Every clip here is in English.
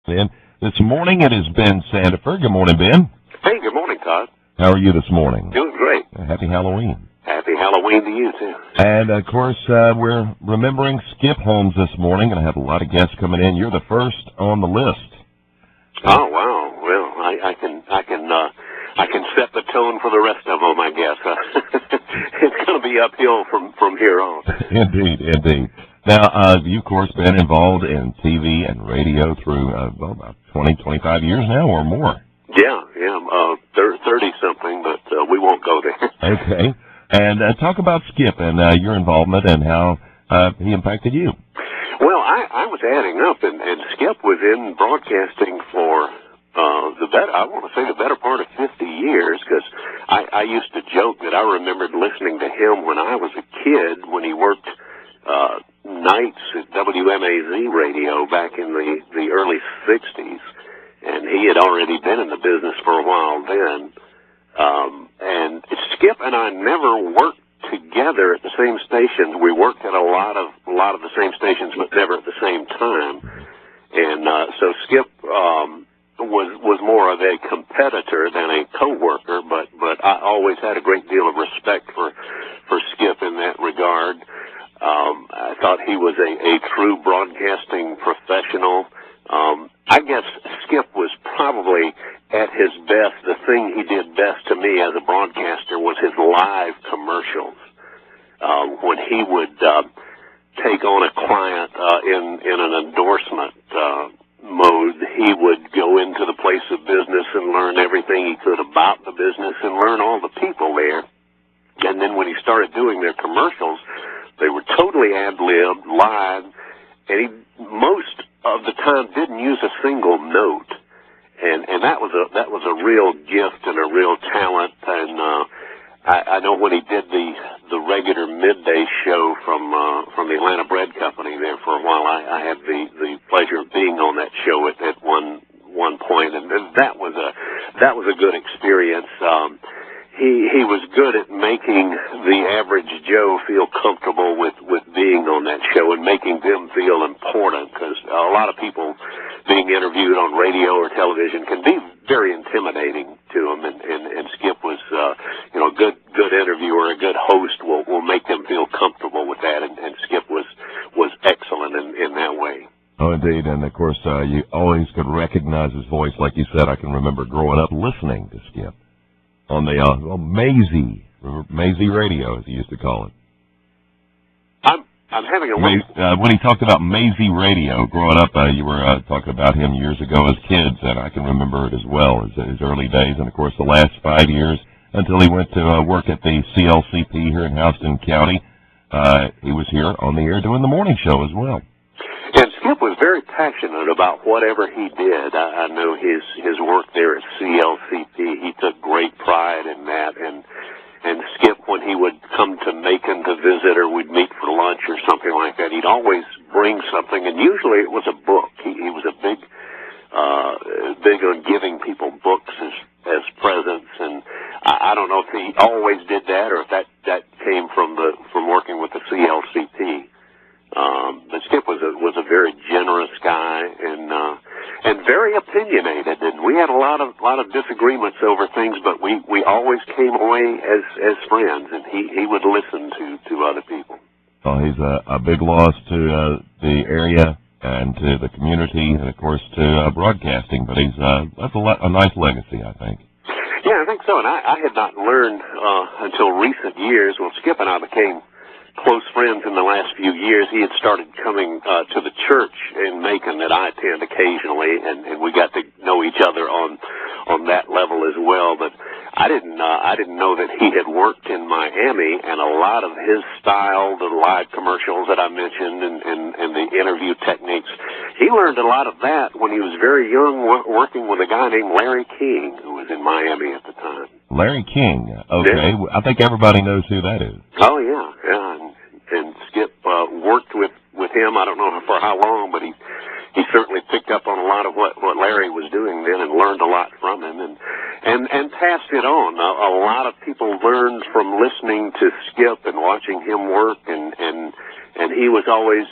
And this morning it is Ben Sandiford. Good morning, Ben. Hey, good morning, Todd. How are you this morning? Doing great. Happy Halloween. Happy Halloween to you, too. And, of course, we're remembering Skip Holmes this morning, and I have a lot of guests coming in. You're the first on the list. Oh, wow. Well, I can set the tone for the rest of them, I guess. It's going to be uphill from here on. Indeed. Now, you've, of course, been involved in TV and radio through, about 20, 25 years now or more. Yeah, 30-something, but we won't go there. Okay. And talk about Skip and your involvement and how he impacted you. Well, I was adding up, and Skip was in broadcasting for the better part of 50 years, because I used to joke that I remembered listening to him when I was a kid, when he worked nights at WMAZ radio back in the early 60s, and he had already been in the business for a while then. And Skip and I never worked together at the same stations. We worked at a lot of the same stations, but never at the same time. And so Skip was more of a competitor than a coworker, but I always had a great deal of respect for Skip in that regard. I thought he was a true broadcasting professional. I guess Skip was probably at his best. The thing he did best to me as a broadcaster was his live commercials. When he would take on a client in an endorsement mode, he would go into the place of business and learn everything he could about the business and learn all the people there. And then when he started doing their commercials, they were totally ad-libbed, live, and he most of the time didn't use a single note. And that was a real gift and a real talent. And I know when he did the regular midday show from the Atlanta Bread Company there for a while, I had the pleasure of being on that show at one point, and that was a good experience. He was good at making the average Joe feel comfortable with being on that show and making them feel important, because a lot of people being interviewed on radio or television can be very intimidating to them, and Skip was a good interviewer, a good host will make them feel comfortable with that, and Skip was excellent in that way. Oh, indeed, and of course you always could recognize his voice. Like you said, I can remember growing up listening to Skip on the Maisie radio, as he used to call it. I'm having a look. When he talked about Maisie radio, growing up, you were talking about him years ago as kids, and I can remember it as well, as his early days, and of course the last 5 years until he went to work at the CLCP here in Houston County. He was here on the air doing the morning show as well. And Skip was very passionate about whatever he did. I know his work there at CLCP. He took great pride in that. And Skip, when he would come to Macon to visit, or we'd meet for lunch or something like that, he'd always bring something, and usually it was a book. He was a big on giving people books as presents. And I don't know if he always did that, or if that came from working with the CLCP. But Skip was a very generous guy and very opinionated, and we had a lot of disagreements over things, but we always came away as friends, and he would listen to other people. Well, he's a big loss to the area and to the community, and of course to broadcasting. But he's left a nice legacy, I think. Yeah, I think so. And I had not learned until recent years. Well, Skip and I became close friends in the last few years. He had started coming to the church in Macon that I attend occasionally, and we got to know each other on that level as well. But I didn't know that he had worked in Miami, and a lot of his style, the live commercials that I mentioned, and the interview techniques, he learned a lot of that when he was very young, working with a guy named Larry King, who was in Miami at the time. Larry King, okay. Yeah. I think everybody knows who that is. Oh, yeah. And Skip worked with him, I don't know for how long, but he certainly picked up on a lot of what Larry was doing then and learned a lot from him and passed it on. A lot of people learned from listening to Skip and watching him work, and he was always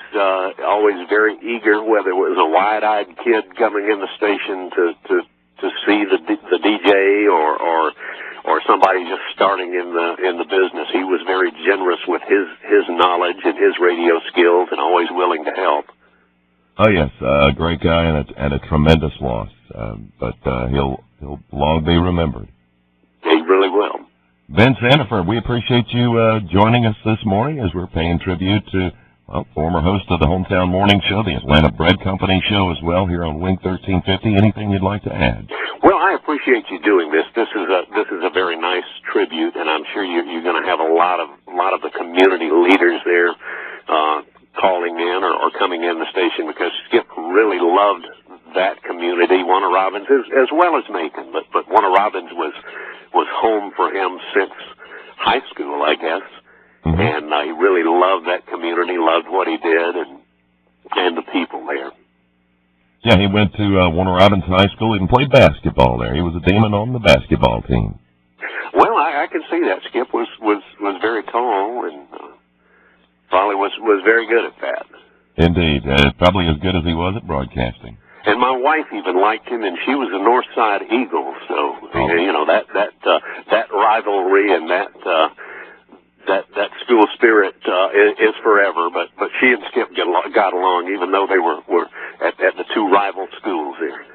very eager, whether it was a wide-eyed kid coming in the station to see the DJ or somebody just starting in the business. He was very generous with his knowledge and his radio skills, and always willing to help. Oh yes, a great guy and a tremendous loss, but he'll long be remembered. He really will. Ben Sandifer, we appreciate you joining us this morning as we're paying tribute to former host of the Hometown Morning Show, the Atlanta Bread Company show as well, here on Wing 1350. Anything you'd like to add? Well, I appreciate you doing this. This is a very nice tribute, and I'm sure you're going to have a lot of the community leaders there calling in or coming in the station, because Skip really loved that community, Warner Robins, as well as Macon. But Warner Robins was home for him since high school, I guess. Mm-hmm. And he really loved that community, loved what he did, and the people there. Yeah, he went to Warner Robins High School and played basketball there. He was a demon on the basketball team. Well, I can see that. Skip was very tall and probably was very good at that. Indeed. Probably as good as he was at broadcasting. And my wife even liked him, and she was a Northside Eagle, so that rivalry and that school spirit is forever. But she and Skip got along, even though they were at the two rival schools there.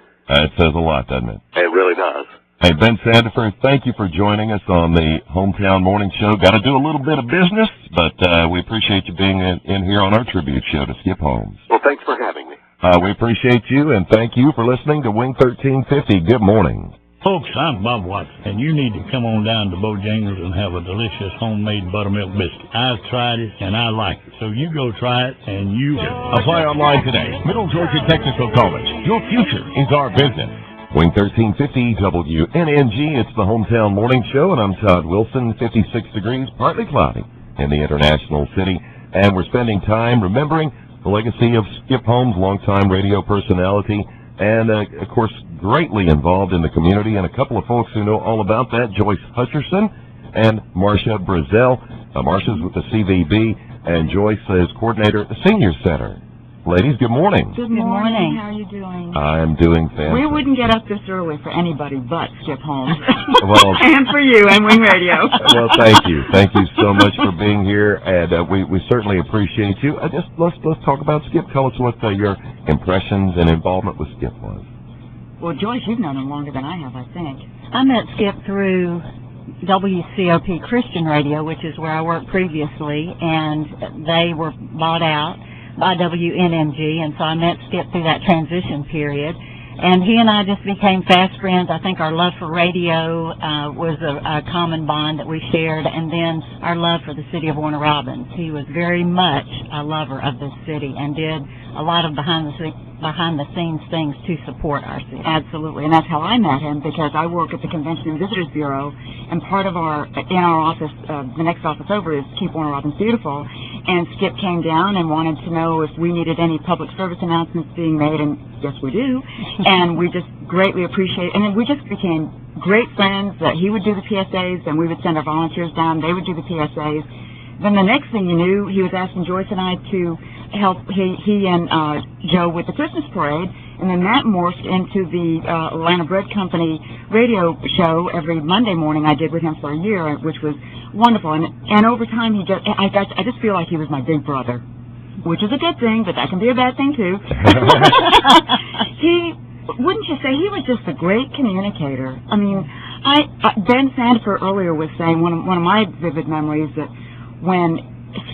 It says a lot, doesn't it? It really does. Hey, Ben Sandifer, thank you for joining us on the Hometown Morning Show. Got to do a little bit of business, but we appreciate you being in here on our tribute show to Skip Holmes. Well, thanks for having me. We appreciate you, and thank you for listening to Wing 1350. Good morning. Folks, I'm Bob Watson, and you need to come on down to Bojangles and have a delicious homemade buttermilk biscuit. I've tried it, and I like it. So you go try it, and you... Apply online today. Middle Georgia Technical College. Your future is our business. Wing 1350 WNNG, it's the Hometown Morning Show, and I'm Todd Wilson. 56 degrees, partly cloudy in the International City, and we're spending time remembering the legacy of Skip Holmes, longtime radio personality, and, of course, greatly involved in the community. And a couple of folks who know all about that, Joyce Hutcherson and Marcia Brazel. Marcia's with the CVB, and Joyce is coordinator at the Senior Center. Ladies, good morning. Good morning. How are you doing? I'm doing fantastic. We wouldn't get up this early for anybody but Skip Holmes. Well, and for you and Wing Radio. Well, thank you. Thank you so much for being here, and we certainly appreciate you. Let's talk about Skip. Tell us what your impressions and involvement with Skip was. Well, Joyce, you've known him longer than I have, I think. I met Skip through WCOP Christian Radio, which is where I worked previously, and they were bought out by WNNG, and so I met Skip through that transition period. And he and I just became fast friends. I think our love for radio was a common bond that we shared, and then our love for the city of Warner Robins. He was very much a lover of this city and did a lot of behind-the-scenes things to support our city. Absolutely, and that's how I met him, because I work at the Convention and Visitors Bureau, and part of our office, the next office over, is Keep Warner Robins Beautiful, and Skip came down and wanted to know if we needed any public service announcements being made, and yes, we do, and we just greatly appreciate, and then we just became great friends. That he would do the PSAs, and we would send our volunteers down, they would do the PSAs. Then the next thing you knew, he was asking Joyce and I to help he and Joe with the Christmas parade, and then that morphed into the Atlanta Bread Company radio show every Monday morning I did with him for a year, which was wonderful. And over time, I just feel like he was my big brother, which is a good thing, but that can be a bad thing too. Wouldn't you say he was just a great communicator? I mean, Ben Sandifer earlier was saying one of my vivid memories that when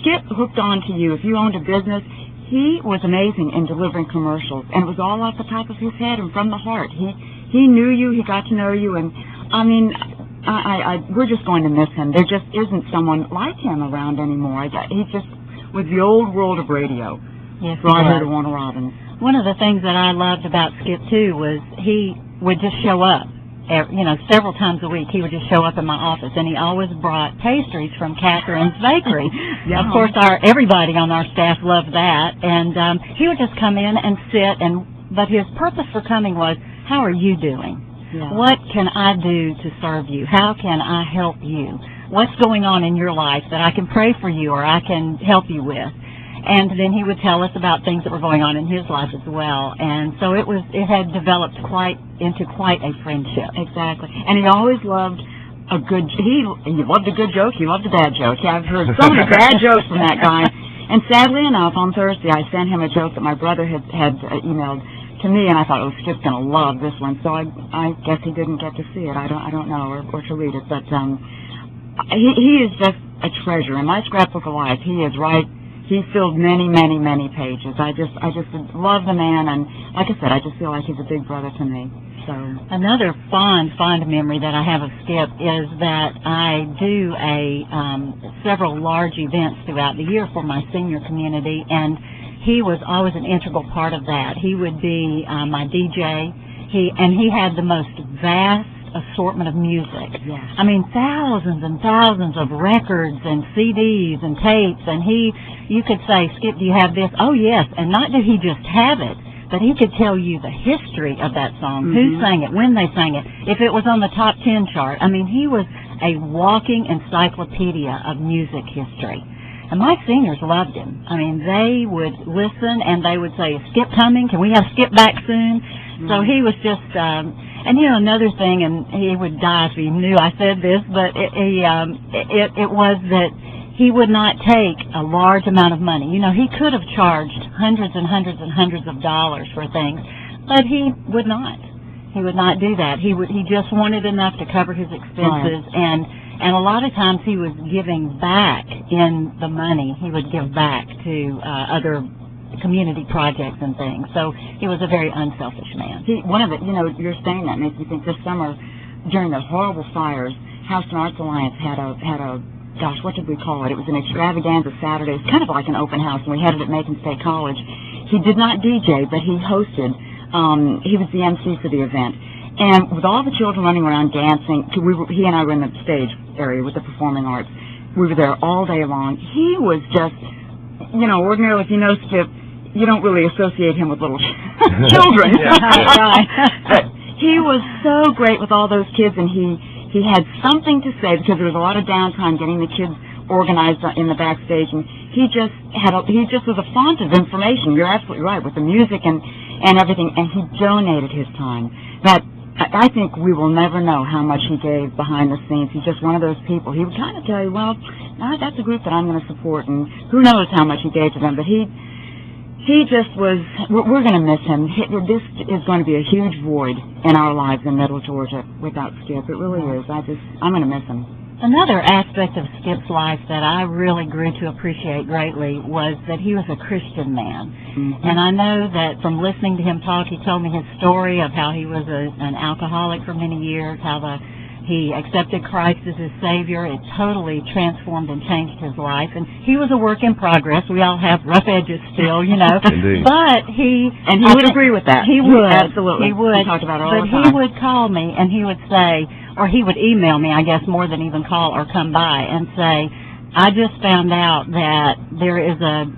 Skip hooked on to you, if you owned a business, he was amazing in delivering commercials, and it was all off the top of his head and from the heart. He knew you, he got to know you, and I mean, we're just going to miss him. There just isn't someone like him around anymore. He just was the old world of radio. Yes, brought her to Warner Robins. One of the things that I loved about Skip too was he would just show up. Several times a week he would just show up in my office, and he always brought pastries from Catherine's Bakery. Yeah. Of course, everybody on our staff loved that, and he would just come in and sit, but his purpose for coming was, how are you doing? Yeah. What can I do to serve you? How can I help you? What's going on in your life that I can pray for you or I can help you with? And then he would tell us about things that were going on in his life as well. And so it had developed into quite a friendship. Exactly. And he always loved a good, he loved a good joke, he loved a bad joke. Yeah, I've heard so many bad jokes from that guy. And sadly enough, on Thursday, I sent him a joke that my brother had emailed to me, and I thought, Skip's going to love this one. So I guess he didn't get to see it. I don't know, or to read it. But he is just a treasure. In my scrapbook of life, he is right. He filled many, many, many pages. I just love the man, and like I said, I just feel like he's a big brother to me. So another fond memory that I have of Skip is that I do several large events throughout the year for my senior community, and he was always an integral part of that. He would be my DJ. He had the most vast assortment of music. Yes. I mean, thousands and thousands of records and CDs and tapes, and you could say, Skip, do you have this? Oh, yes. And not did he just have it, but he could tell you the history of that song, who sang it, when they sang it, if it was on the top 10 chart. I mean, he was a walking encyclopedia of music history. And my seniors loved him. I mean, they would listen and they would say, Skip coming? Can we have Skip back soon? So he was just, and you know, another thing, and he would die if he knew I said this, but it was that he would not take a large amount of money. You know, he could have charged hundreds and hundreds and hundreds of dollars for things, but he would not. He would not do that. He just wanted enough to cover his expenses, right. And a lot of times he was giving back in the money. He would give back to other community projects and things. So he was a very unselfish man. One of the, you know, you're saying that makes me think this summer during the horrible fires, House and Arts Alliance had a gosh, what did we call it? It was an extravaganza Saturday. It's kind of like an open house, and we had it at Macon State College. He did not DJ, but he hosted. He was the MC for the event. And with all the children running around dancing, he and I were in the stage area with the performing arts. We were there all day long. He was just, you know, ordinarily, if you know Skip, you don't really associate him with little children. But he was so great with all those kids, and he had something to say because there was a lot of downtime getting the kids organized in the backstage, and he just was a font of information. You're absolutely right with the music and everything, and he donated his time. I think we will never know how much he gave behind the scenes. He's just one of those people. He would kind of tell you, well, that's a group that I'm going to support, and who knows how much he gave to them. But he just was, we're going to miss him. This is going to be a huge void in our lives in Middle Georgia without Skip. It really is. I'm going to miss him. Another aspect of Skip's life that I really grew to appreciate greatly was that he was a Christian man. Mm-hmm. And I know that from listening to him talk, he told me his story of how he was an alcoholic for many years, how he accepted Christ as his Savior. It totally transformed and changed his life. And he was a work in progress. We all have rough edges still, you know. Indeed. But he would agree with that. He would. Absolutely. He would. We talked about it all the time. But he would call me and he would say, or he would email me, I guess, more than even call or come by and say, I just found out that there is a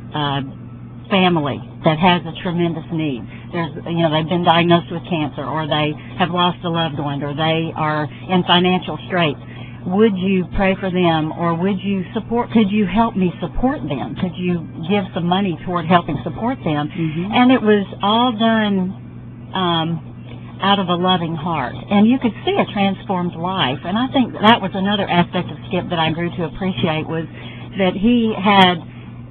family that has a tremendous need. They've been diagnosed with cancer, or they have lost a loved one, or they are in financial straits. Would you pray for them, or could you help me support them? Could you give some money toward helping support them? Mm-hmm. And it was all done out of a loving heart. And you could see a transformed life. And I think that was another aspect of Skip that I grew to appreciate, was that he had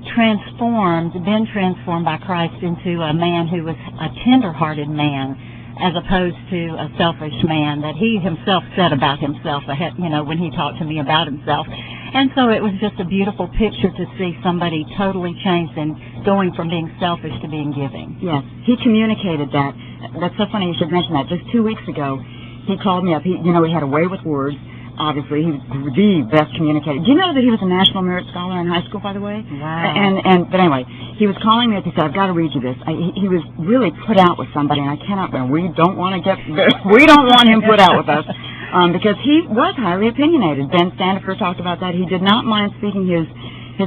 been transformed by Christ into a man who was a tender-hearted man, as opposed to a selfish man that he himself said about himself, when he talked to me about himself. And so it was just a beautiful picture to see somebody totally changed and going from being selfish to being giving. Yes, he communicated that. That's so funny you should mention that. Just 2 weeks ago, he called me up. He had a way with words. Obviously, he was the best communicator. Do you know that he was a National Merit Scholar in high school, by the way? Wow. But anyway, he was calling me up. He said, I've got to read you this. He was really put out with somebody, and I cannot, we don't want him put out with us, because he was highly opinionated. Ben Standifer talked about that. He did not mind speaking his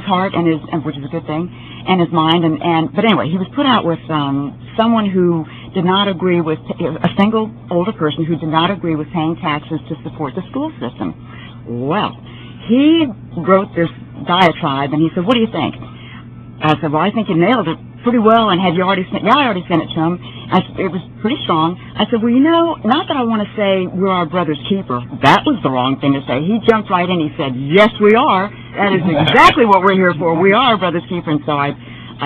heart, which is a good thing, and his mind. But anyway, he was put out with someone who did not agree with, a single older person who did not agree with paying taxes to support the school system. Well, he wrote this diatribe, and he said, what do you think? I said, well, I think you nailed it pretty well, and have you already sent? Yeah, I already sent it to him. It was pretty strong. I said, well, not that I want to say we're our brother's keeper. That was the wrong thing to say. He jumped right in. He said, yes, we are. That is exactly what we're here for. We are our brother's keeper. And so I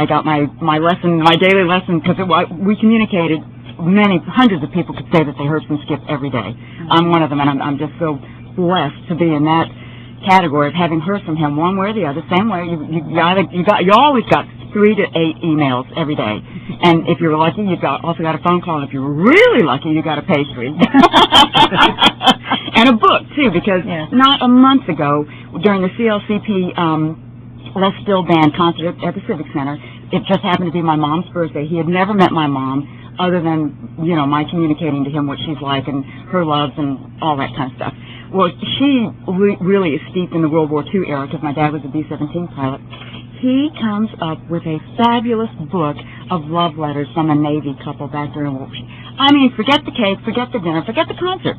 got my lesson, my daily lesson, because we communicated. Hundreds of people could say that they heard from Skip every day. I'm one of them, and I'm just so blessed to be in that category of having heard from him one way or the other. Same way, you always got 3 to 8 emails every day, and if you're lucky, you've also got a phone call. And if you're really lucky, you got a pastry and a book too. Because not a month ago, during the CLCP Les Still Band concert at the Civic Center, it just happened to be my mom's birthday. He had never met my mom, other than my communicating to him what she's like and her loves and all that kind of stuff. Well, she really is steeped in the World War II era because my dad was a B-17 pilot. He comes up with a fabulous book of love letters from a Navy couple back during World War II. I mean, forget the cake, forget the dinner, forget the concert.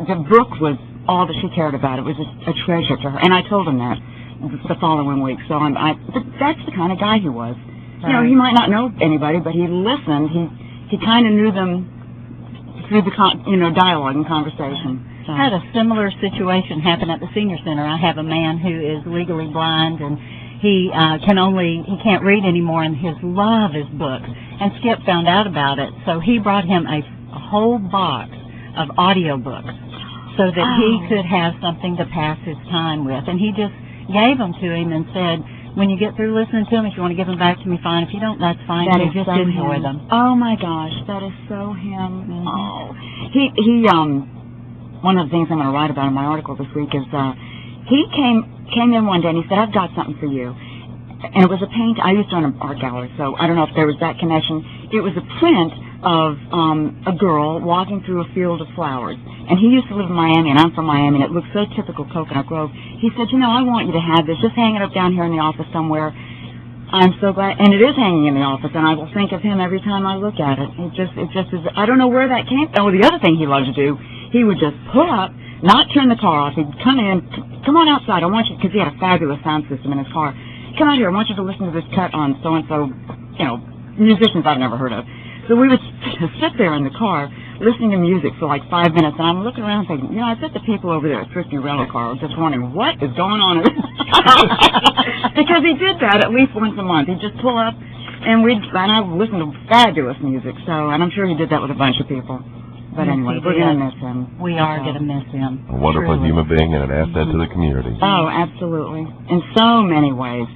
The book was all that she cared about. It was a treasure to her, and I told him that the following week. So that's the kind of guy he was. Right. He might not know anybody, but he listened. He kind of knew them through the dialogue and conversation. I had a similar situation happen at the senior center. I have a man who is legally blind, and he can't read anymore, and his love is books. And Skip found out about it, so he brought him a whole box of audiobooks so that he could have something to pass his time with. And he just gave them to him and said, when you get through listening to them, if you want to give them back to me, fine. If you don't, that's fine. That is just so enjoy him. them. Oh my gosh, that is so him. Mm-hmm. Oh, he one of the things I'm going to write about in my article this week is he came in one day and he said, I've got something for you. And it was a paint. I used to run an art gallery, so I don't know if there was that connection. It was a print of a girl walking through a field of flowers. And he used to live in Miami, and I'm from Miami, and it looked so typical Coconut Grove. He said, I want you to have this. Just hang it up down here in the office somewhere. I'm so glad. And it is hanging in the office, and I will think of him every time I look at it. It just is. I don't know where that came from. Oh, the other thing he loved to do, he would just pull up, not turn the car off. He'd come in, come on outside. I want you, because he had a fabulous sound system in his car. Come out here. I want you to listen to this cut on so-and-so, musicians I've never heard of. So we would sit there in the car listening to music for like 5 minutes, and I'm looking around thinking, I bet the people over there at Thrifty Rental Car are just wondering, what is going on? Because he did that at least once a month. He'd just pull up, and I listened to fabulous music, and I'm sure he did that with a bunch of people. But anyway, we're going to miss him. We are going to miss him. A wonderful human being and an asset to the community. Oh, absolutely. In so many ways.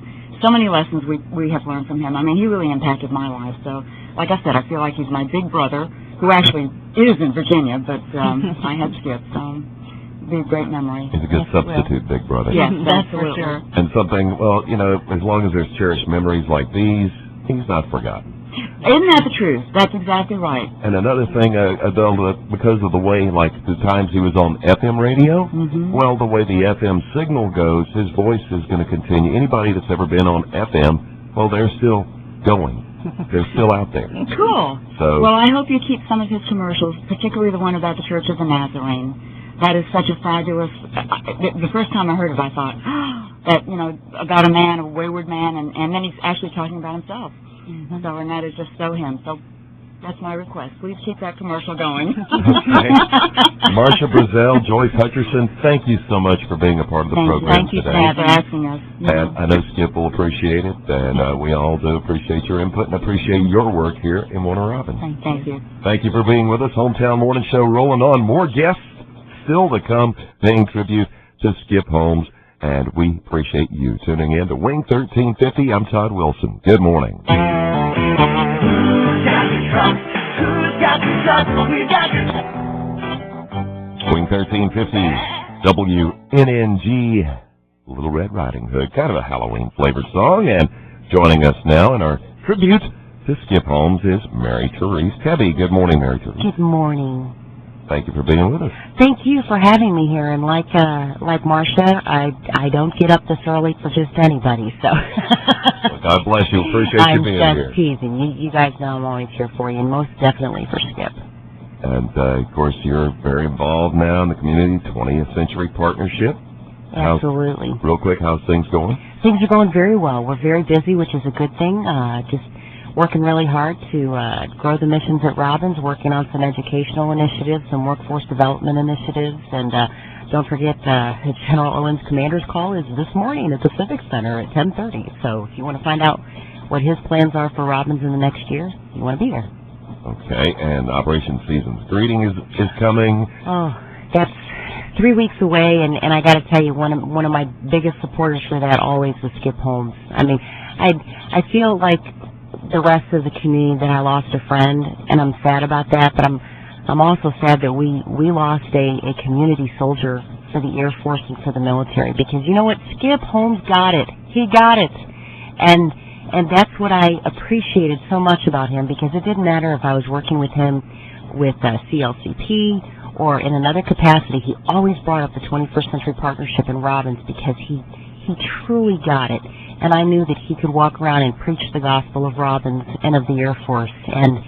So many lessons we have learned from him. I mean, he really impacted my life. So, like I said, I feel like he's my big brother, who actually is in Virginia, but I had Skip, so it'd be a great memory. He's a good substitute, big brother. Yes, that's absolutely. for sure. And something, as long as there's cherished memories like these, he's not forgotten. Isn't that the truth? That's exactly right. And another thing, Adele, because of the way, like the times he was on FM radio, well, the way the FM signal goes, his voice is going to continue. Anybody that's ever been on FM, well, they're still going. They're still out there. Cool. So, well, I hope you keep some of his commercials, particularly the one about the Church of the Nazarene. That is such a fabulous... the first time I heard it, I thought, that, about a man, a wayward man, and then he's actually talking about himself. So, and that is just so him. So that's my request. Please keep that commercial going. Okay. Marcia Brazell, Joyce Hutcherson, thank you so much for being a part of the program today. Thank you for asking us. And I know Skip will appreciate it, and we all do appreciate your input and appreciate your work here in Warner Robins. Thank you. Thank you for being with us. Hometown Morning Show rolling on. More guests still to come, paying tribute to Skip Holmes. And we appreciate you tuning in to Wing 1350. I'm Todd Wilson. Good morning. Wing 1350, WNNG, Little Red Riding Hood. Kind of a Halloween-flavored song. And joining us now in our tribute to Skip Holmes is Mary Therese Tebby. Good morning, Mary Therese. Good morning. Thank you for being with us. Thank you for having me here. And like Marcia, I don't get up this early for just anybody. So well, God bless you. Appreciate you being here. I'm just teasing. You guys know I'm always here for you, and most definitely for Skip. And of course, you're very involved now in the community 20th Century Partnership. Absolutely. Real quick, how's things going? Things are going very well. We're very busy, which is a good thing. Just working really hard to grow the missions at Robbins, working on some educational initiatives, some workforce development initiatives, and don't forget General Owen's commander's call is this morning at the Civic Center at 10:30. So if you want to find out what his plans are for Robbins in the next year, you want to be there. Okay, and Operation Season's Greeting is coming. Oh, that's 3 weeks away, and I got to tell you, one of my biggest supporters for that always was Skip Holmes. I mean, I feel like the rest of the community that I lost a friend, and I'm sad about that, but I'm also sad that we lost a community soldier for the Air Force and for the military, because you know what? Skip Holmes got it. He got it. And that's what I appreciated so much about him, because it didn't matter if I was working with him with CLCP or in another capacity. He always brought up the 21st Century Partnership in Robbins, because he truly got it. And I knew that he could walk around and preach the gospel of Robbins and of the Air Force. And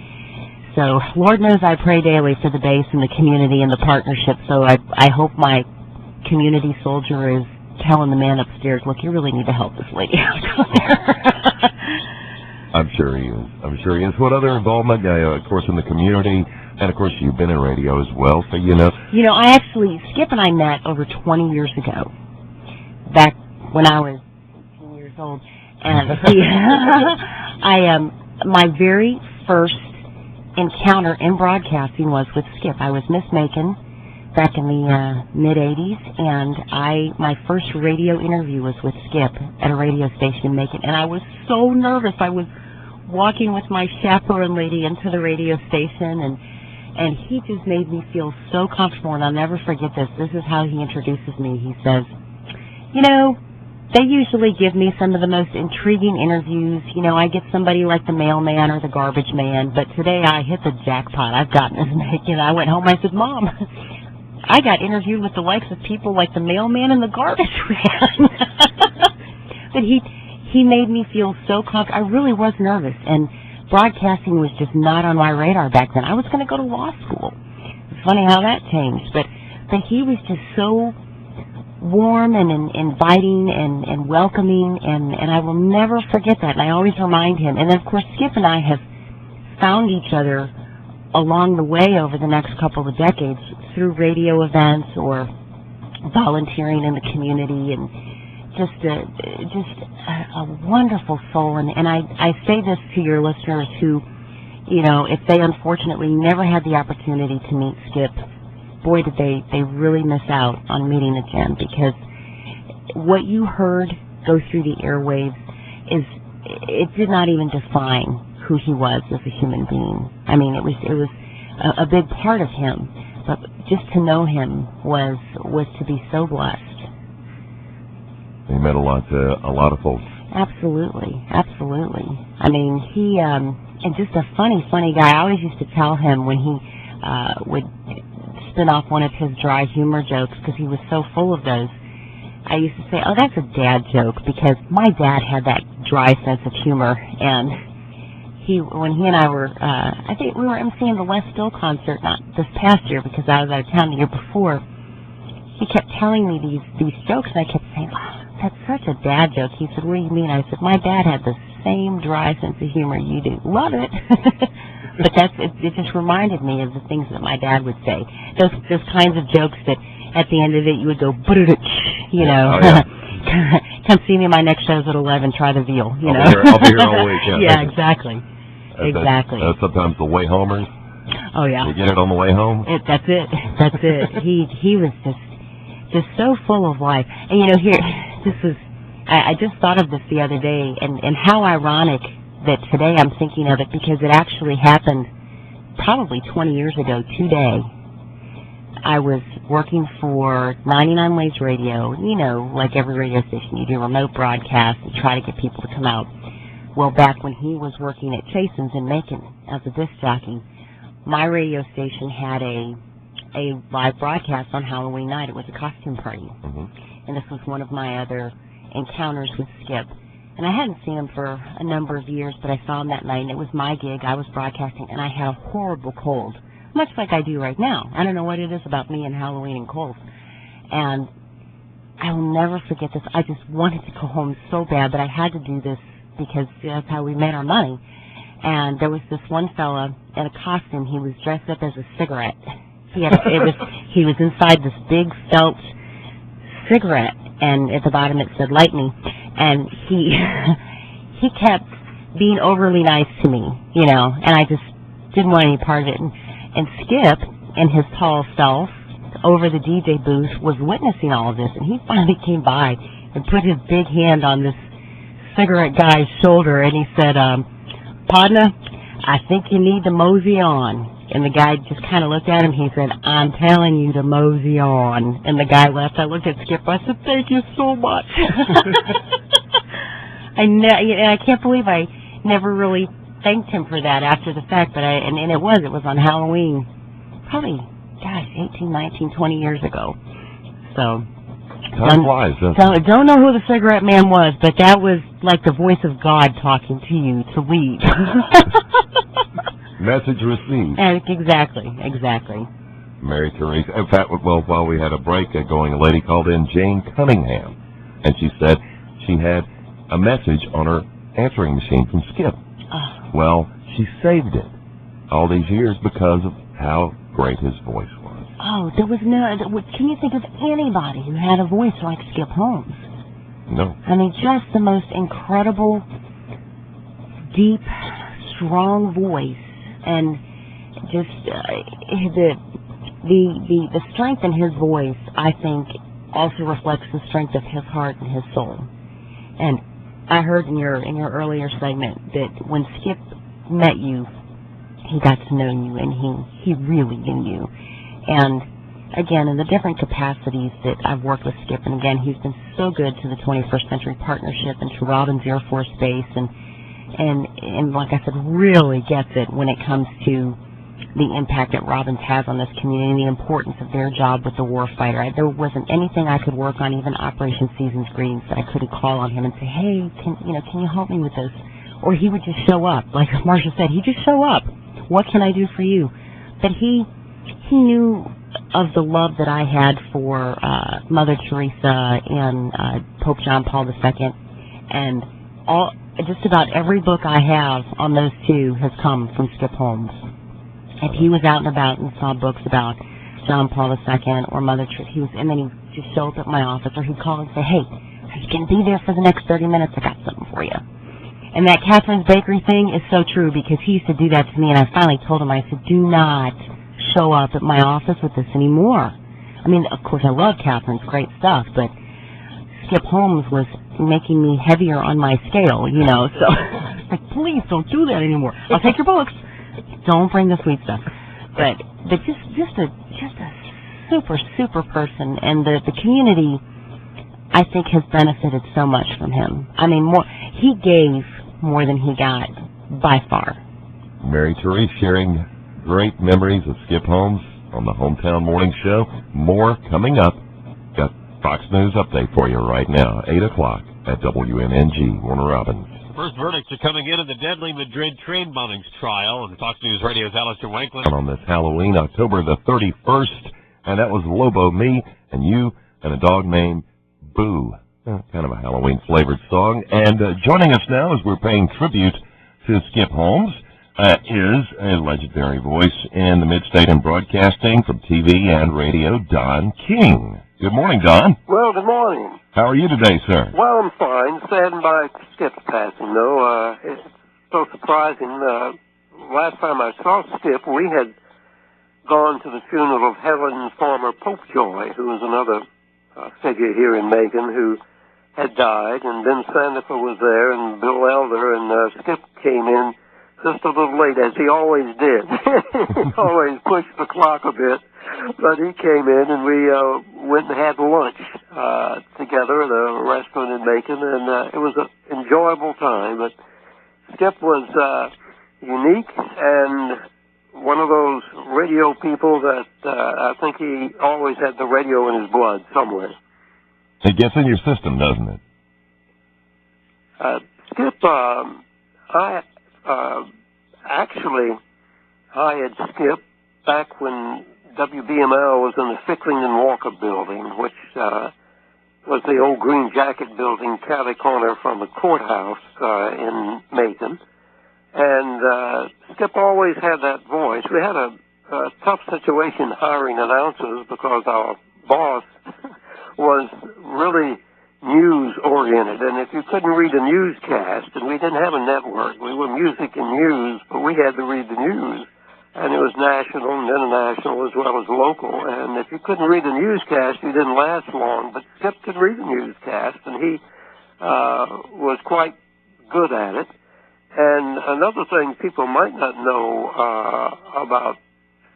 so, Lord knows I pray daily for the base and the community and the partnership. So I hope my community soldier is telling the man upstairs, look, you really need to help this lady out there. I'm sure he is. What other involvement, of course, in the community, and of course you've been in radio as well, so you know. You know, Skip and I met over 20 years ago, back when I was 18 years old, and my very first encounter in broadcasting was with Skip. I was Miss Macon back in the mid-'80s, and my first radio interview was with Skip at a radio station in Macon, and I was so nervous. I was walking with my chaperone lady into the radio station, and he just made me feel so comfortable, and I'll never forget this. This is how he introduces me. He says, you know, they usually give me some of the most intriguing interviews. You know, I get somebody like the mailman or the garbage man, but today I hit the jackpot. I've gotten Miss Macon. I went home, I said, Mom, I got interviewed with the likes of people like the mailman and the garbage man. But he made me feel so comfortable. I really was nervous, and broadcasting was just not on my radar back then. I was going to go to law school. It's funny how that changed, but he was just so warm and inviting and welcoming, and I will never forget that, and I always remind him. And then, of course, Skip and I have found each other along the way over the next couple of decades through radio events or volunteering in the community, and just a wonderful soul. And I say this to your listeners who, you know, if they unfortunately never had the opportunity to meet Skip, boy, did they really miss out on meeting the gem, because what you heard go through the airwaves it did not even define who he was as a human being. I mean, it was a big part of him, but just to know him was to be so blessed. He meant a lot of folks. Absolutely. I mean, he and just a funny guy. I always used to tell him when he would spin off one of his dry humor jokes, because he was so full of those. I used to say, oh, that's a dad joke, because my dad had that dry sense of humor. And when he and I were, I think we were emceeing the Les Still concert, not this past year because I was out of town the year before, he kept telling me these jokes, and I kept saying, oh, that's such a dad joke. He said, what do you mean? I said, my dad had the same dry sense of humor you do. Love it. But it just reminded me of the things that my dad would say. Those kinds of jokes that at the end of it you would go, you know. Oh, yeah. Come see me. My next show's at 11. Try the veal. You know. I'll be here all week. Yeah, yeah, exactly. Exactly. Sometimes the way homers. Oh yeah. You get it on the way home. That's it. He was just so full of life. And you know, I just thought of this the other day, and how ironic that today I'm thinking of it, because it actually happened probably 20 years ago today. I was working for 99 Ways Radio. You know, like every radio station, you do remote broadcasts and try to get people to come out. Well, back when he was working at Chasen's in Macon as a disc jockey, my radio station had a live broadcast on Halloween night. It was a costume party. Mm-hmm. And this was one of my other encounters with Skip. And I hadn't seen him for a number of years, but I saw him that night, and it was my gig. I was broadcasting, and I had a horrible cold, much like I do right now. I don't know what it is about me and Halloween and colds. And I will never forget this. I just wanted to go home so bad, but I had to do this because that's how we made our money. And there was this one fella in a costume. He was dressed up as a cigarette. He was inside this big felt cigarette, and at the bottom it said "Light Me." And he kept being overly nice to me, you know, and I just didn't want any part of it. And Skip and his tall self over the DJ booth was witnessing all of this, and he finally came by and put his big hand on this cigarette guy's shoulder, and he said, "Partner, I think you need to mosey on." And the guy just kind of looked at him. He said, "I'm telling you to mosey on." And the guy left. I looked at Skip. I said, "Thank you so much." I can't believe I never really thanked him for that after the fact. But it was on Halloween, probably, 18, 19, 20 years ago. So time flies. Don't know who the cigarette man was, but that was like the voice of God talking to you to leave. Message received. Exactly. Mary Teresa. In fact, well, while we had a break going, a lady called in, Jane Cunningham, and she said she had a message on her answering machine from Skip. Oh. Well, she saved it all these years because of how great his voice was. Oh, there was can you think of anybody who had a voice like Skip Holmes? No. I mean, just the most incredible, deep, strong voice, and just the strength in his voice, I think, also reflects the strength of his heart and his soul. And I heard in your earlier segment that when Skip met you, he got to know you, and he really knew you. And again, in the different capacities that I've worked with Skip, and again, he's been so good to the 21st Century Partnership and to Robbins Air Force Base, and like I said, really gets it when it comes to the impact that Robbins has on this community and the importance of their job with the warfighter. There wasn't anything I could work on, even Operation Season's Greetings, that I couldn't call on him and say, "Hey, can you help me with this?" Or he would just show up. Like Marcia said, he'd just show up. "What can I do for you?" But he knew of the love that I had for Mother Teresa and Pope John Paul II, and just about every book I have on those two has come from Skip Holmes. If he was out and about and saw books about John Paul II or Mother Teresa, and then he'd just show up at my office, or he'd call and say, "Hey, you can be there for the next 30 minutes. I got something for you." And that Catherine's Bakery thing is so true, because he used to do that to me, and I finally told him, I said, "Do not show up at my office with this anymore." I mean, of course, I love Catherine's great stuff, but Skip Holmes was making me heavier on my scale, so like, please don't do that anymore. I'll take your books. Don't bring the sweet stuff. But just a super person, and the community, I think, has benefited so much from him. I mean, he gave more than he got, by far. Mary Therese sharing great memories of Skip Holmes on the Hometown Morning Show. More coming up. Got Fox News update for you right now, 8 o'clock at WNNG, Warner Robins. First verdicts are coming in the deadly Madrid train bombings trial, and Fox News Radio's Alistair Wanklin. On this Halloween, October the 31st, and that was Lobo, me, and you, and a dog named Boo. Kind of a Halloween-flavored song. And joining us now as we're paying tribute to Skip Holmes is a legendary voice in the Mid-State and Broadcasting from TV and radio, Don King. Good morning, Don. Well, good morning. How are you today, sir? Well, I'm fine. Saddened by Skip's passing, though. It's so surprising. Last time I saw Skip, we had gone to the funeral of Helen Farmer Popejoy, who was another figure here in Macon who had died, and Ben Sandifer was there, and Bill Elder, and Skip came in just a little late, as he always did. He always pushed the clock a bit. But he came in, and we went and had lunch together at a restaurant in Macon, and it was an enjoyable time. But Skip was unique and one of those radio people that I think he always had the radio in his blood somewhere. It gets in your system, doesn't it? Skip, I actually hired Skip back when WBML was in the Fickling and Walker building, which was the old Green Jacket building, catty corner from the courthouse in Macon. And Skip always had that voice. We had a tough situation hiring announcers because our boss was really news-oriented. And if you couldn't read a newscast, and we didn't have a network, we were music and news, but we had to read the news. And it was national and international as well as local. And if you couldn't read a newscast, you didn't last long. But Skip could read a newscast, and he was quite good at it. And another thing people might not know about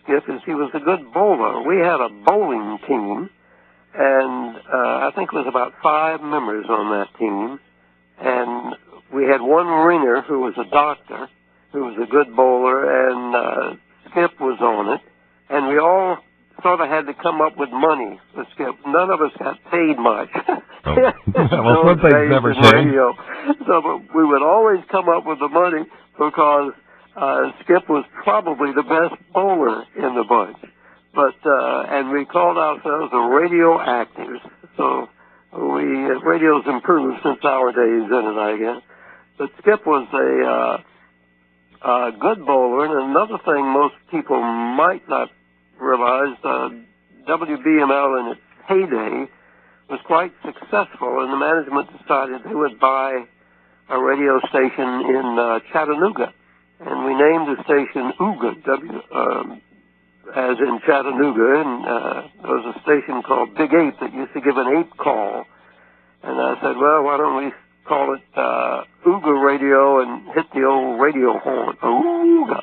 Skip is he was a good bowler. We had a bowling team, and I think it was about 5 members on that team. And we had one ringer who was a doctor, who was a good bowler, and Skip was on it, and we all sort of had to come up with money for Skip. None of us got paid much. Well, some things never change. So we would always come up with the money because Skip was probably the best bowler in the bunch. But and we called ourselves the radioactives. So radio's improved since our days in it, I guess. But Skip was a good bowler, and another thing most people might not realize, WBML in its heyday was quite successful, and the management decided they would buy a radio station in Chattanooga, and we named the station UGA, as in Chattanooga, and there was a station called Big 8 that used to give an 8 call, and I said, well, why don't we call it Ooga Radio and hit the old radio horn, Ooga,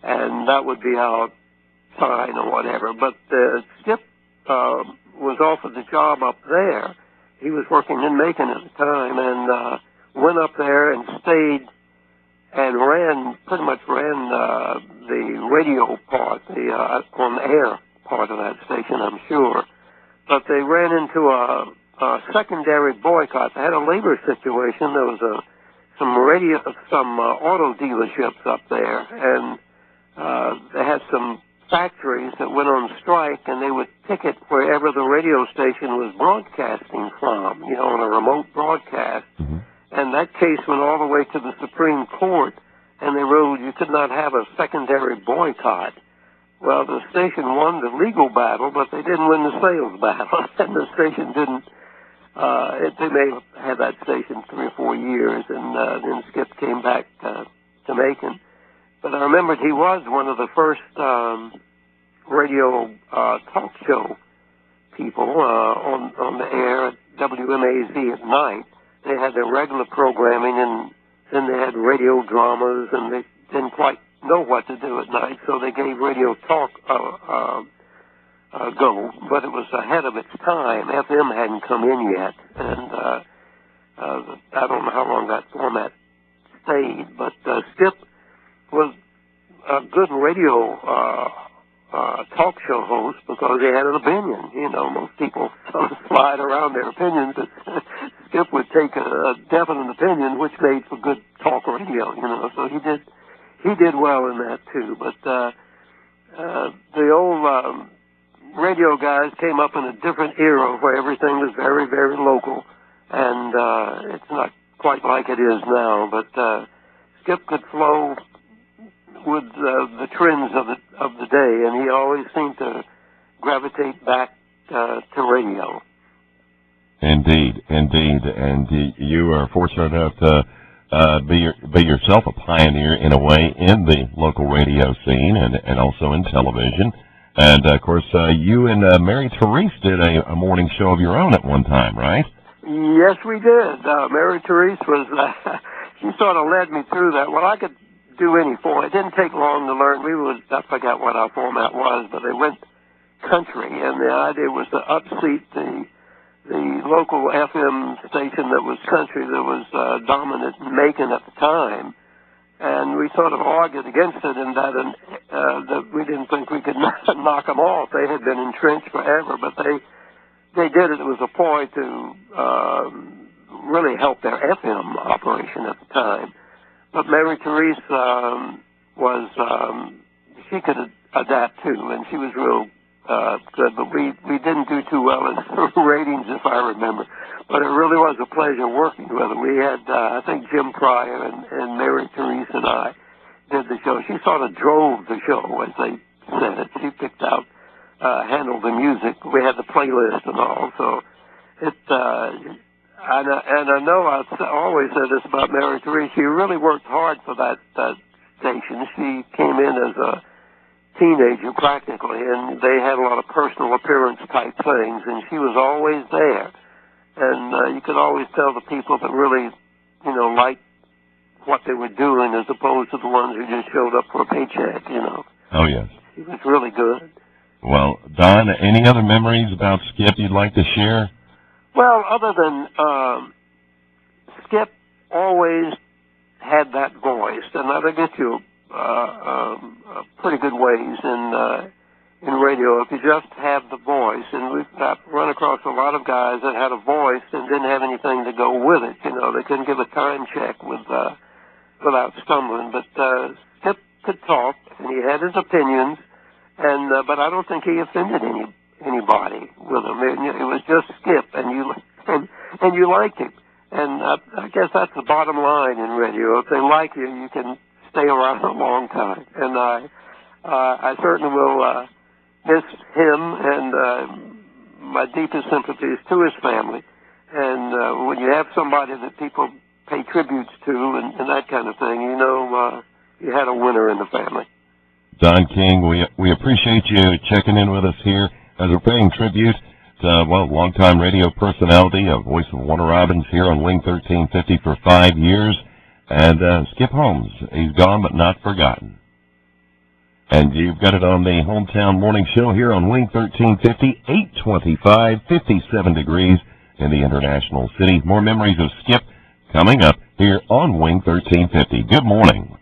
and that would be our sign or whatever. But Skip was offered the job up there. He was working in Macon at the time, and went up there and stayed and pretty much ran the radio part, the on-air part of that station, I'm sure. But they ran into a secondary boycott. They had a labor situation. There was some auto dealerships up there, and they had some factories that went on strike, and they would ticket wherever the radio station was broadcasting from, on a remote broadcast. Mm-hmm. And that case went all the way to the Supreme Court, and they ruled you could not have a secondary boycott. Well, the station won the legal battle, but they didn't win the sales battle, and the station didn't. They may have had that station 3 or 4 years, and then Skip came back to Macon. But I remembered he was one of the first radio talk show people on the air at WMAZ at night. They had their regular programming, and then they had radio dramas, and they didn't quite know what to do at night, so they gave radio talk go, but it was ahead of its time. FM hadn't come in yet, and I don't know how long that format stayed, but Skip was a good radio talk show host because he had an opinion. Most people sort of slide around their opinions, but Skip would take a definite opinion, which made for good talk radio, so he did well in that too. But the old radio guys came up in a different era where everything was very, very local, and it's not quite like it is now. But Skip could flow with the trends of the day, and he always seemed to gravitate back to radio. Indeed. And you are fortunate enough to be yourself a pioneer in a way in the local radio scene and also in television. And, of course, you and Mary Therese did a morning show of your own at one time, right? Yes, we did. Mary Therese was, she sort of led me through that. Well, I could do any format. It didn't take long to learn. I forgot what our format was, but they went country, and the idea was to upseat the local FM station that was country, that was dominant in Macon at the time. And we sort of argued against it in that we didn't think we could knock them off. They had been entrenched forever, but they did it. It was a ploy to really help their FM operation at the time. But Mary Therese she could adapt too, and she was real good. But we didn't do too well in ratings, if I remember. Pryor and Mary Therese and I did the show. She sort of drove the show, as they said it. She picked out, handled the music. We had the playlist and all. So I know I've always said this about Mary Therese. She really worked hard for that station. She came in as a teenager practically, and they had a lot of personal appearance type things, and she was always there. And you could always tell the people that really, liked what they were doing as opposed to the ones who just showed up for a paycheck, Oh, yes. She was really good. Well, Don, any other memories about Skip you'd like to share? Well, other than Skip always had that voice, and that'll get you pretty good ways in radio if you just have the voice. And we've run across a lot of guys that had a voice and didn't have anything to go with it. They couldn't give a time check without stumbling. But Skip could talk, and he had his opinions, and but I don't think he offended anybody with him. It was just Skip, and you liked him. And I guess that's the bottom line in radio. If they like you, you can stay around a long time. And I certainly will miss him, and my deepest sympathies to his family. And when you have somebody that people pay tributes to and that kind of thing, you had a winner in the family. Don King, we appreciate you checking in with us here as we're paying tribute to, longtime radio personality, a voice of Warner Robins here on Wing 1350 for 5 years. And Skip Holmes, he's gone but not forgotten. And you've got it on the Hometown Morning Show here on Wing 1350, 825, 57 degrees in the International City. More memories of Skip coming up here on Wing 1350. Good morning.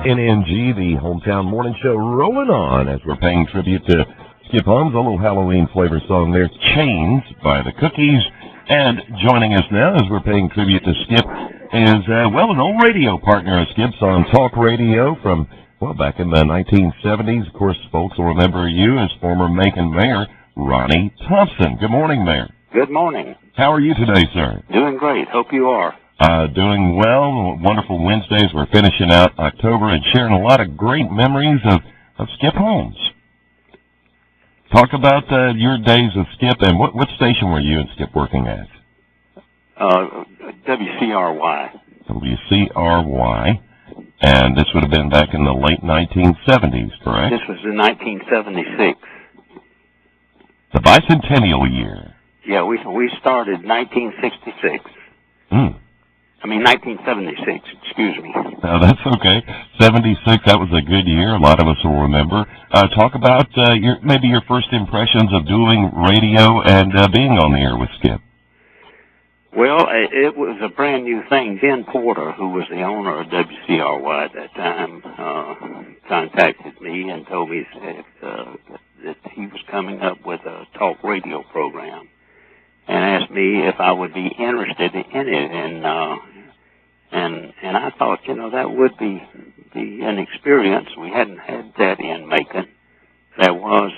NNG, the Hometown Morning Show, rolling on as we're paying tribute to Skip Holmes. A little Halloween flavor song there, Chains by the Cookies. And joining us now as we're paying tribute to Skip is, an old radio partner of Skip's on talk radio from, back in the 1970s. Of course, folks will remember you as former Macon Mayor Ronnie Thompson. Good morning, Mayor. Good morning. How are you today, sir? Doing great. Hope you are. Doing well. Wonderful Wednesdays. We're finishing out October and sharing a lot of great memories of Skip Holmes. Talk about your days of Skip, and what station were you and Skip working at? WCRY. WCRY. And this would have been back in the late 1970s, correct? This was in 1976. The bicentennial year. Yeah, we started 1966. 1976, excuse me. No, that's okay. 76, that was a good year. A lot of us will remember. Talk about maybe your first impressions of doing radio and being on the air with Skip. Well, it was a brand new thing. Ben Porter, who was the owner of WCRY at that time, contacted me and told me that he was coming up with a talk radio program, and asked me if I would be interested in it. And I thought, that would be an experience. We hadn't had that in Macon. There was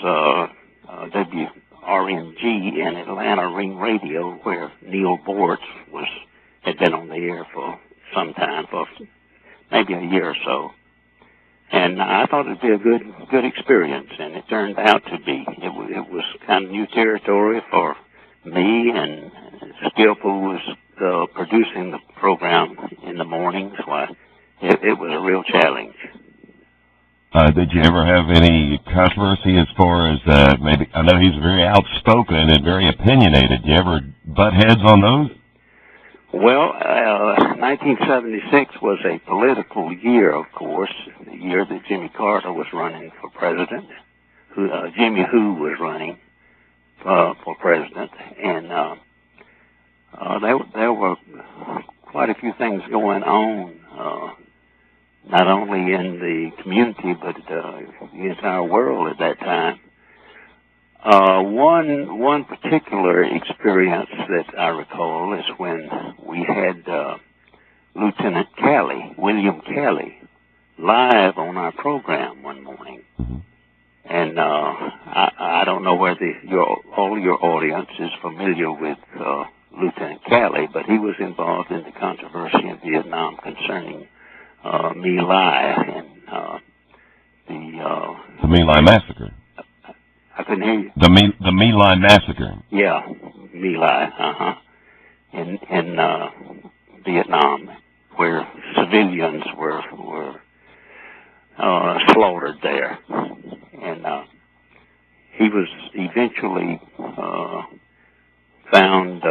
WRNG in Atlanta, Ring Radio, where Neil Bortz had been on the air for some time, for maybe a year or so. And I thought it'd be a good experience, and it turned out to be. It was kind of new territory for me, and Skip, who was producing the program in the mornings. It was a real challenge. Did you ever have any controversy as far as maybe? I know he's very outspoken and very opinionated. Did you ever butt heads on those? Well, 1976 was a political year, of course, the year that Jimmy Carter was running for president. Jimmy Who was running for president, and there were quite a few things going on not only in the community but the entire world at that time. One particular experience that I recall is when we had Lieutenant Calley, William Calley, live on our program one morning. And I don't know whether all your audience is familiar with Lieutenant Calley, but he was involved in the controversy in Vietnam concerning My Lai and the My Lai massacre. I couldn't hear you. The My Lai massacre. Yeah, My Lai, in Vietnam, where civilians were slaughtered there, and he was eventually found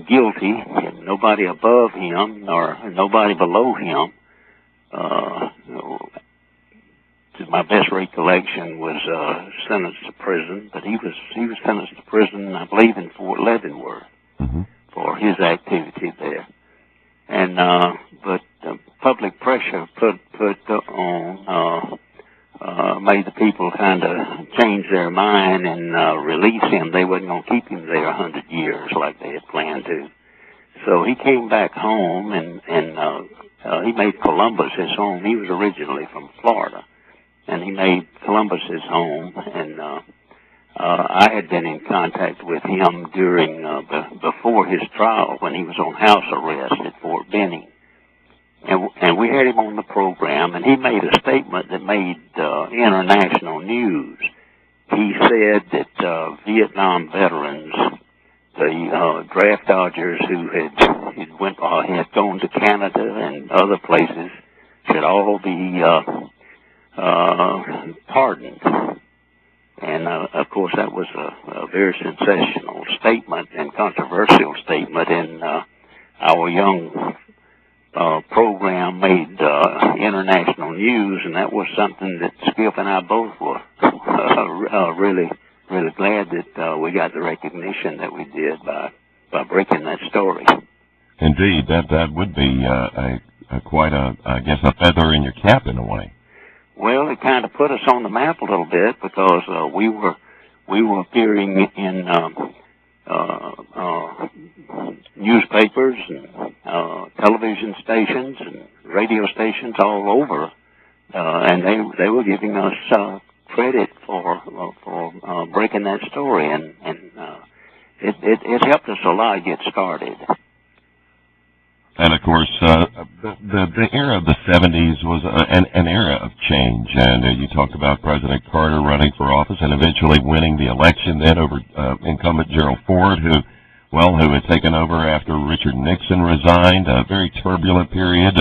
guilty, and nobody above him or nobody below him, to my best recollection, was sentenced to prison. But he was sentenced to prison, I believe, in Fort Leavenworth for his activity there. And but public pressure put on made the people kind of change their mind and release him. They wasn't going to keep him there 100 years like they had planned to. So he came back home, and he made Columbus his home. He was originally from Florida, and he made Columbus his home. And I had been in contact with him during before his trial when he was on house arrest at Fort Benning. And we had him on the program, and he made a statement that made international news. He said that Vietnam veterans, the draft dodgers who had gone to Canada and other places, should all be pardoned. And of course, that was a very sensational statement and controversial statement, and our young program made international news, and that was something that Skip and I both were really glad that we got the recognition that we did by breaking that story. Indeed, that would be quite I guess a feather in your cap in a way. Well, it kind of put us on the map a little bit because we were appearing in newspapers and television stations and radio stations all over, and they were giving us credit for breaking that story, and it helped us a lot get started. And of course, the era of the 70s was an era of change, and you talked about President Carter running for office and eventually winning the election then over incumbent Gerald Ford, who had taken over after Richard Nixon resigned, a very turbulent period,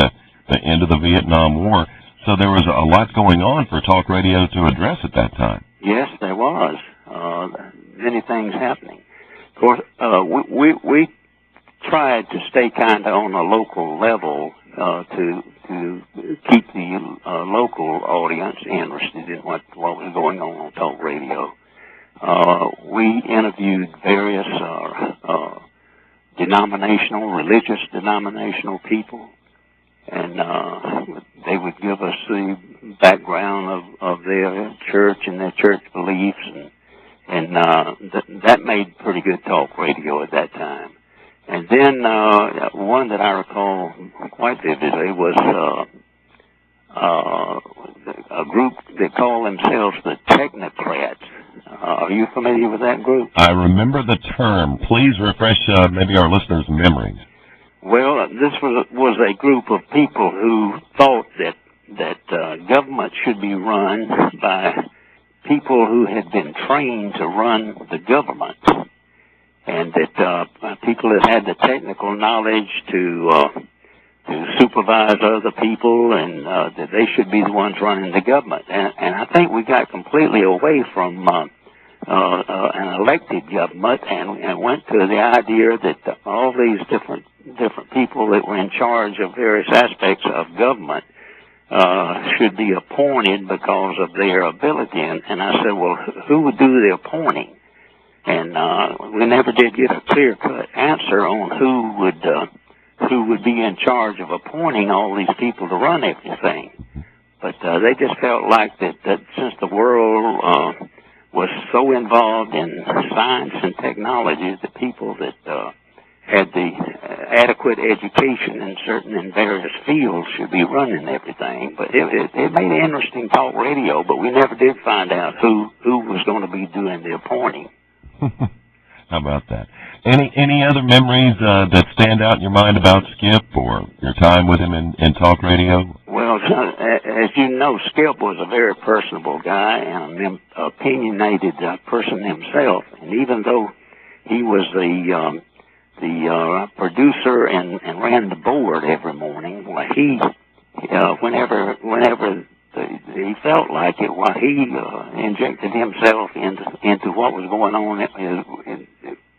the end of the Vietnam War. So there was a lot going on for talk radio to address at that time. Yes, there was. Many things happening. Of course, we tried to stay kind of on a local level to keep the local audience interested in what was going on talk radio. We interviewed various religious denominational people, and they would give us the background of their church and their church beliefs, and that made pretty good talk radio at that time. And then one that I recall quite vividly was a group that called themselves the Technocrats. Are you familiar with that group? I remember the term. Please refresh maybe our listeners' memories. Well, this was a group of people who thought that government should be run by people who had been trained to run the government, and that people that had the technical knowledge to supervise other people, and that they should be the ones running the government. And I think we got completely away from an elected government and went to the idea that all these different people that were in charge of various aspects of government should be appointed because of their ability. And I said, well, who would do the appointing? And we never did get a clear-cut answer on who would be in charge of appointing all these people to run everything. But they just felt like that since the world was so involved in science and technology, the people that had the adequate education in various fields should be running everything. But it made an interesting talk radio, but we never did find out who was going to be doing the appointing. How about that? Any other memories that stand out in your mind about Skip or your time with him in talk radio? Well, as you know, Skip was a very personable guy and an opinionated person himself. And even though he was the producer and ran the board every morning, well, he whenever he felt like it, well, he injected himself into what was going on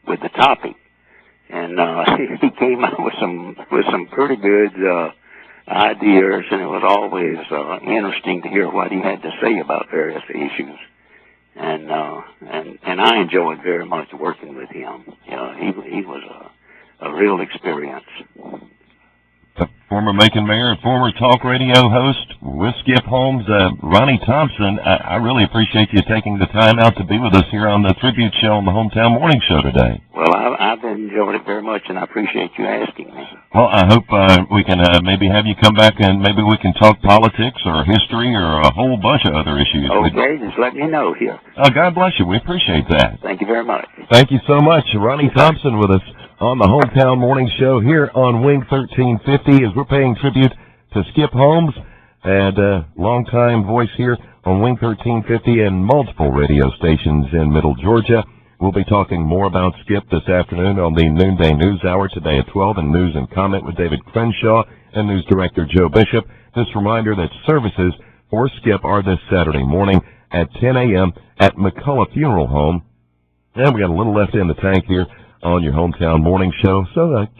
with the topic, and he came up with some pretty good ideas, and it was always interesting to hear what he had to say about various issues. And I enjoyed very much working with him. He was a real experience. The former Macon mayor and former talk radio host with Skip Holmes, Ronnie Thompson, I really appreciate you taking the time out to be with us here on the Tribute Show on the Hometown Morning Show today. Well, I've enjoyed it very much, and I appreciate you asking me. Well, I hope we can maybe have you come back and maybe we can talk politics or history or a whole bunch of other issues. Okay, just let me know here. God bless you. We appreciate that. Thank you very much. Thank you so much. Ronnie Thompson with us on the Hometown Morning Show here on Wing 1350 as we're paying tribute to Skip Holmes, and longtime voice here on Wing 1350 and multiple radio stations in Middle Georgia. We'll be talking more about Skip this afternoon on the Noonday News Hour today at 12, and News and Comment with David Crenshaw and News Director Joe Bishop. This reminder that services for Skip are this Saturday morning at 10 a.m. at McCullough Funeral Home. And we got a little left in the tank here on your Hometown Morning Show, so keep